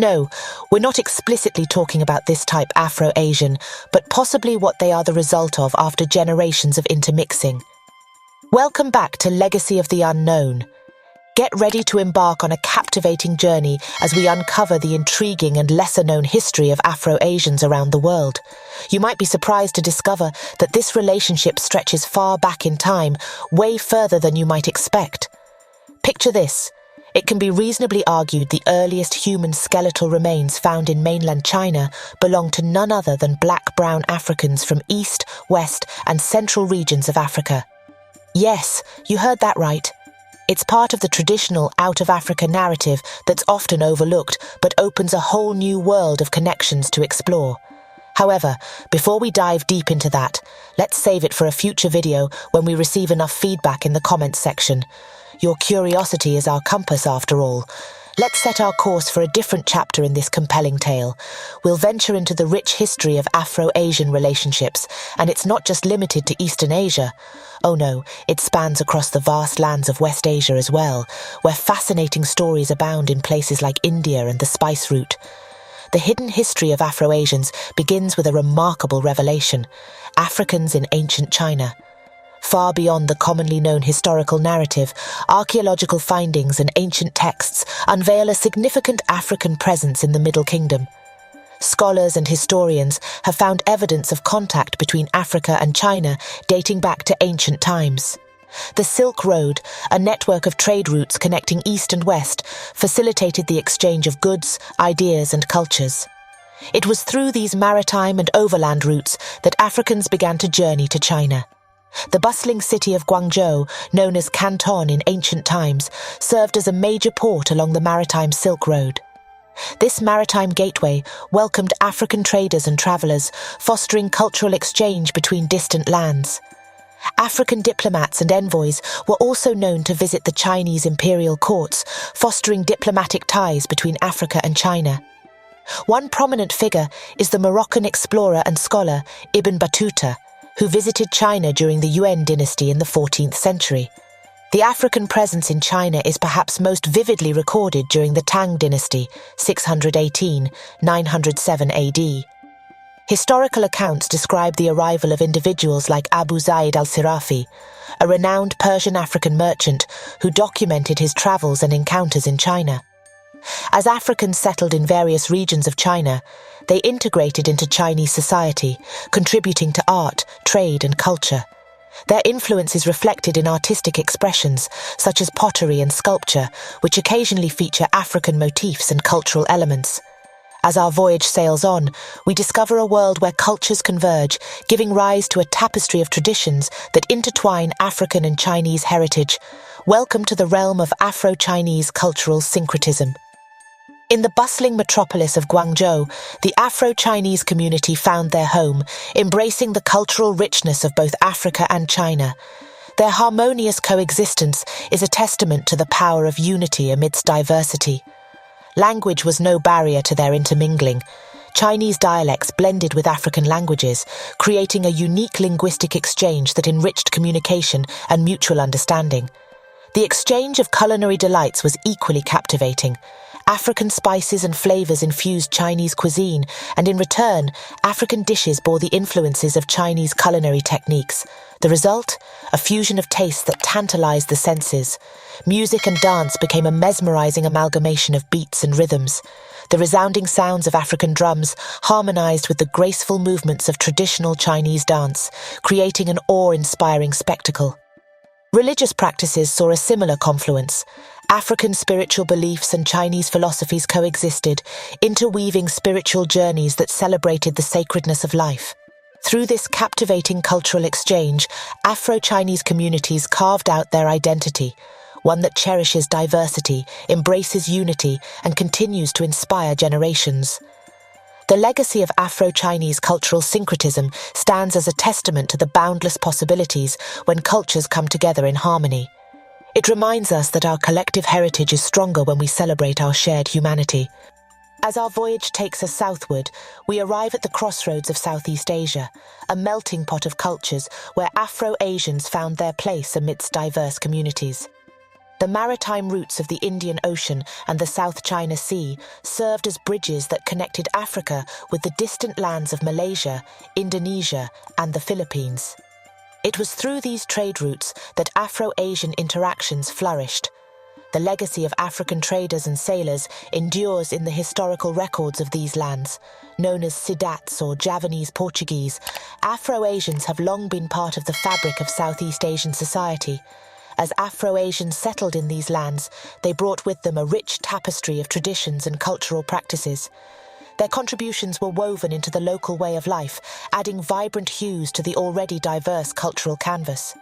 No, we're not explicitly talking about this type Afro-Asian, but possibly what they are the result of after generations of intermixing. Welcome back to Legacy of the Unknown. Get ready to embark on a captivating journey as we uncover the intriguing and lesser-known history of Afro-Asians around the world. You might be surprised to discover that this relationship stretches far back in time, way further than you might expect. Picture this. It can be reasonably argued the earliest human skeletal remains found in mainland China belong to none other than black-brown Africans from East, West, and Central regions of Africa. Yes, you heard that right. It's part of the traditional out-of-Africa narrative that's often overlooked but opens a whole new world of connections to explore. However, before we dive deep into that, let's save it for a future video when we receive enough feedback in the comments section. Your curiosity is our compass after all. Let's set our course for a different chapter in this compelling tale. We'll venture into the rich history of Afro-Asian relationships, and it's not just limited to Eastern Asia. Oh no, it spans across the vast lands of West Asia as well, where fascinating stories abound in places like India and the Spice Route. The hidden history of Afro-Asians begins with a remarkable revelation: Africans in ancient China. Far beyond the commonly known historical narrative, archaeological findings and ancient texts unveil a significant African presence in the Middle Kingdom. Scholars and historians have found evidence of contact between Africa and China dating back to ancient times. The Silk Road, a network of trade routes connecting East and West, facilitated the exchange of goods, ideas, and cultures. It was through these maritime and overland routes that Africans began to journey to China. The bustling city of Guangzhou, known as Canton in ancient times, served as a major port along the maritime Silk Road. This maritime gateway welcomed African traders and travelers, fostering cultural exchange between distant lands. African diplomats and envoys were also known to visit the Chinese imperial courts, fostering diplomatic ties between Africa and China. One prominent figure is the Moroccan explorer and scholar Ibn Battuta, who visited China during the Yuan dynasty in the 14th century. The African presence in China is perhaps most vividly recorded during the Tang dynasty, 618–907 AD. Historical accounts describe the arrival of individuals like Abu Zaid al-Sirafi, a renowned Persian African merchant who documented his travels and encounters in China. As Africans settled in various regions of China, they integrated into Chinese society, contributing to art, trade, and culture. Their influence is reflected in artistic expressions, such as pottery and sculpture, which occasionally feature African motifs and cultural elements. As our voyage sails on, we discover a world where cultures converge, giving rise to a tapestry of traditions that intertwine African and Chinese heritage. Welcome to the realm of Afro-Chinese cultural syncretism. In the bustling metropolis of Guangzhou, the Afro-Chinese community found their home, embracing the cultural richness of both Africa and China. Their harmonious coexistence is a testament to the power of unity amidst diversity. Language was no barrier to their intermingling. Chinese dialects blended with African languages, creating a unique linguistic exchange that enriched communication and mutual understanding. The exchange of culinary delights was equally captivating. African spices and flavors infused Chinese cuisine, and in return, African dishes bore the influences of Chinese culinary techniques. The result? A fusion of tastes that tantalized the senses. Music and dance became a mesmerizing amalgamation of beats and rhythms. The resounding sounds of African drums harmonized with the graceful movements of traditional Chinese dance, creating an awe-inspiring spectacle. Religious practices saw a similar confluence. African spiritual beliefs and Chinese philosophies coexisted, interweaving spiritual journeys that celebrated the sacredness of life. Through this captivating cultural exchange, Afro-Chinese communities carved out their identity, one that cherishes diversity, embraces unity, and continues to inspire generations. The legacy of Afro-Chinese cultural syncretism stands as a testament to the boundless possibilities when cultures come together in harmony. It reminds us that our collective heritage is stronger when we celebrate our shared humanity. As our voyage takes us southward, we arrive at the crossroads of Southeast Asia, a melting pot of cultures where Afro-Asians found their place amidst diverse communities. The maritime routes of the Indian Ocean and the South China Sea served as bridges that connected Africa with the distant lands of Malaysia, Indonesia, and the Philippines. It was through these trade routes that Afro-Asian interactions flourished. The legacy of African traders and sailors endures in the historical records of these lands. Known as Sidats or Javanese Portuguese, Afro-Asians have long been part of the fabric of Southeast Asian society. As Afro-Asians settled in these lands, they brought with them a rich tapestry of traditions and cultural practices. Their contributions were woven into the local way of life, adding vibrant hues to the already diverse cultural canvas.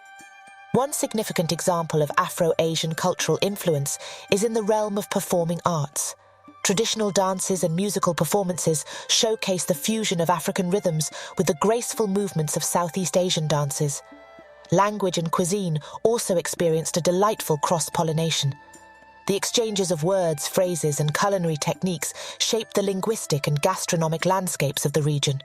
One significant example of Afro-Asian cultural influence is in the realm of performing arts. Traditional dances and musical performances showcase the fusion of African rhythms with the graceful movements of Southeast Asian dances. Language and cuisine also experienced a delightful cross-pollination. The exchanges of words, phrases, and culinary techniques shaped the linguistic and gastronomic landscapes of the region.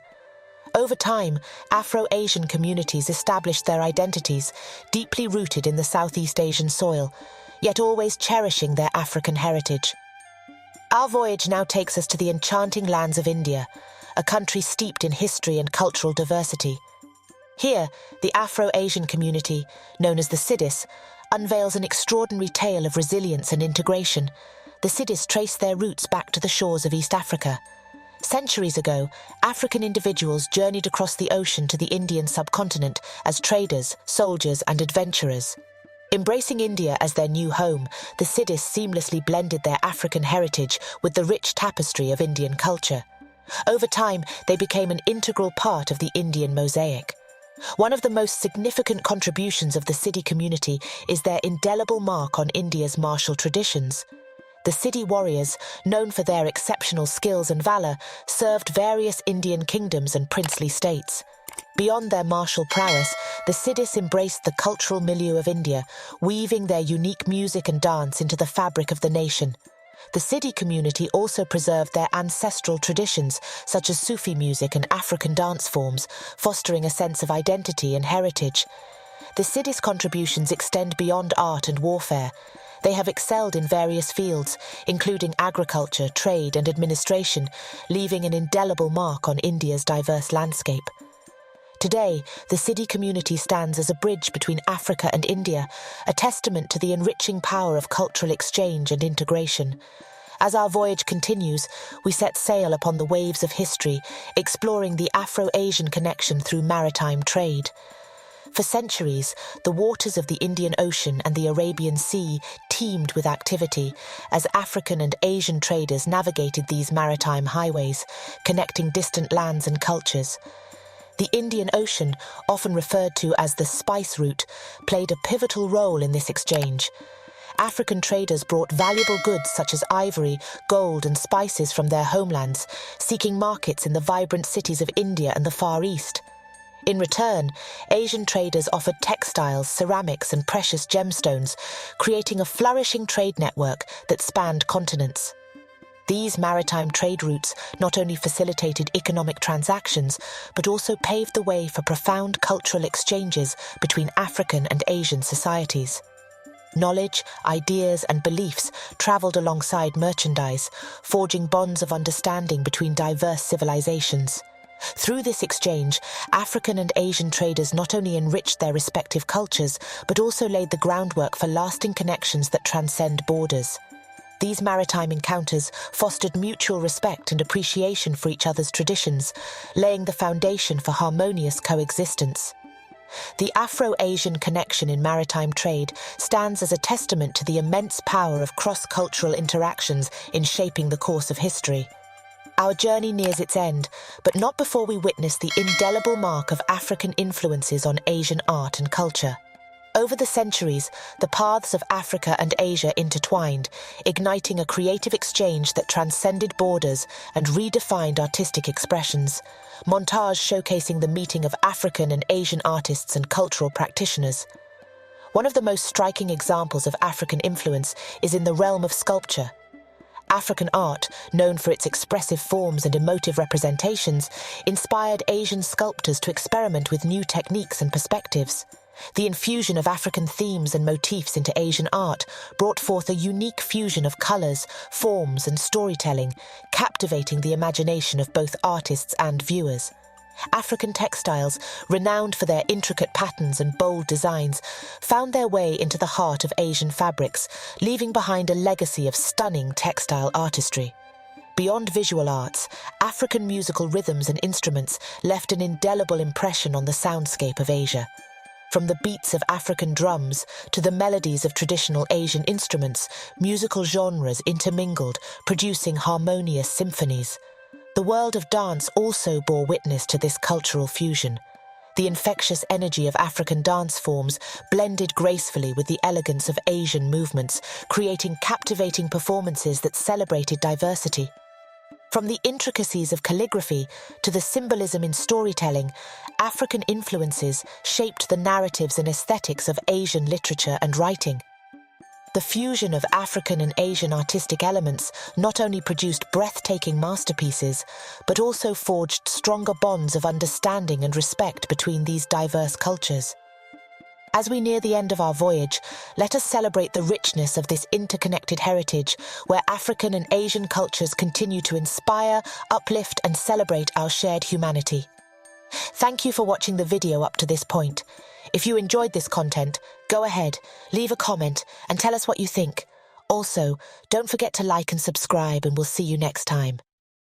Over time, Afro-Asian communities established their identities, deeply rooted in the Southeast Asian soil, yet always cherishing their African heritage. Our voyage now takes us to the enchanting lands of India, a country steeped in history and cultural diversity. Here, the Afro-Asian community, known as the Siddhis, unveils an extraordinary tale of resilience and integration. The Siddhis trace their roots back to the shores of East Africa. Centuries ago, African individuals journeyed across the ocean to the Indian subcontinent as traders, soldiers, and adventurers. Embracing India as their new home, the Siddhis seamlessly blended their African heritage with the rich tapestry of Indian culture. Over time, they became an integral part of the Indian mosaic. One of the most significant contributions of the Siddhi community is their indelible mark on India's martial traditions. The Siddhi warriors, known for their exceptional skills and valour, served various Indian kingdoms and princely states. Beyond their martial prowess, the Siddhis embraced the cultural milieu of India, weaving their unique music and dance into the fabric of the nation. The Siddhi community also preserved their ancestral traditions, such as Sufi music and African dance forms, fostering a sense of identity and heritage. The Siddhis' contributions extend beyond art and warfare. They have excelled in various fields, including agriculture, trade, and administration, leaving an indelible mark on India's diverse landscape. Today, the Siddhi community stands as a bridge between Africa and India, a testament to the enriching power of cultural exchange and integration. As our voyage continues, we set sail upon the waves of history, exploring the Afro-Asian connection through maritime trade. For centuries, the waters of the Indian Ocean and the Arabian Sea teemed with activity as African and Asian traders navigated these maritime highways, connecting distant lands and cultures. The Indian Ocean, often referred to as the spice route, played a pivotal role in this exchange. African traders brought valuable goods such as ivory, gold, and spices from their homelands, seeking markets in the vibrant cities of India and the Far East. In return, Asian traders offered textiles, ceramics, and precious gemstones, creating a flourishing trade network that spanned continents. These maritime trade routes not only facilitated economic transactions, but also paved the way for profound cultural exchanges between African and Asian societies. Knowledge, ideas, and beliefs travelled alongside merchandise, forging bonds of understanding between diverse civilizations. Through this exchange, African and Asian traders not only enriched their respective cultures, but also laid the groundwork for lasting connections that transcend borders. These maritime encounters fostered mutual respect and appreciation for each other's traditions, laying the foundation for harmonious coexistence. The Afro-Asian connection in maritime trade stands as a testament to the immense power of cross-cultural interactions in shaping the course of history. Our journey nears its end, but not before we witness the indelible mark of African influences on Asian art and culture. Over the centuries, the paths of Africa and Asia intertwined, igniting a creative exchange that transcended borders and redefined artistic expressions. Montage showcasing the meeting of African and Asian artists and cultural practitioners. One of the most striking examples of African influence is in the realm of sculpture. African art, known for its expressive forms and emotive representations, inspired Asian sculptors to experiment with new techniques and perspectives. The infusion of African themes and motifs into Asian art brought forth a unique fusion of colours, forms and storytelling, captivating the imagination of both artists and viewers. African textiles, renowned for their intricate patterns and bold designs, found their way into the heart of Asian fabrics, leaving behind a legacy of stunning textile artistry. Beyond visual arts, African musical rhythms and instruments left an indelible impression on the soundscape of Asia. From the beats of African drums to the melodies of traditional Asian instruments, musical genres intermingled, producing harmonious symphonies. The world of dance also bore witness to this cultural fusion. The infectious energy of African dance forms blended gracefully with the elegance of Asian movements, creating captivating performances that celebrated diversity. From the intricacies of calligraphy to the symbolism in storytelling, African influences shaped the narratives and aesthetics of Asian literature and writing. The fusion of African and Asian artistic elements not only produced breathtaking masterpieces, but also forged stronger bonds of understanding and respect between these diverse cultures. As we near the end of our voyage, let us celebrate the richness of this interconnected heritage, where African and Asian cultures continue to inspire, uplift, and celebrate our shared humanity. Thank you for watching the video up to this point. If you enjoyed this content, go ahead, leave a comment, and tell us what you think. Also, don't forget to like and subscribe, and we'll see you next time.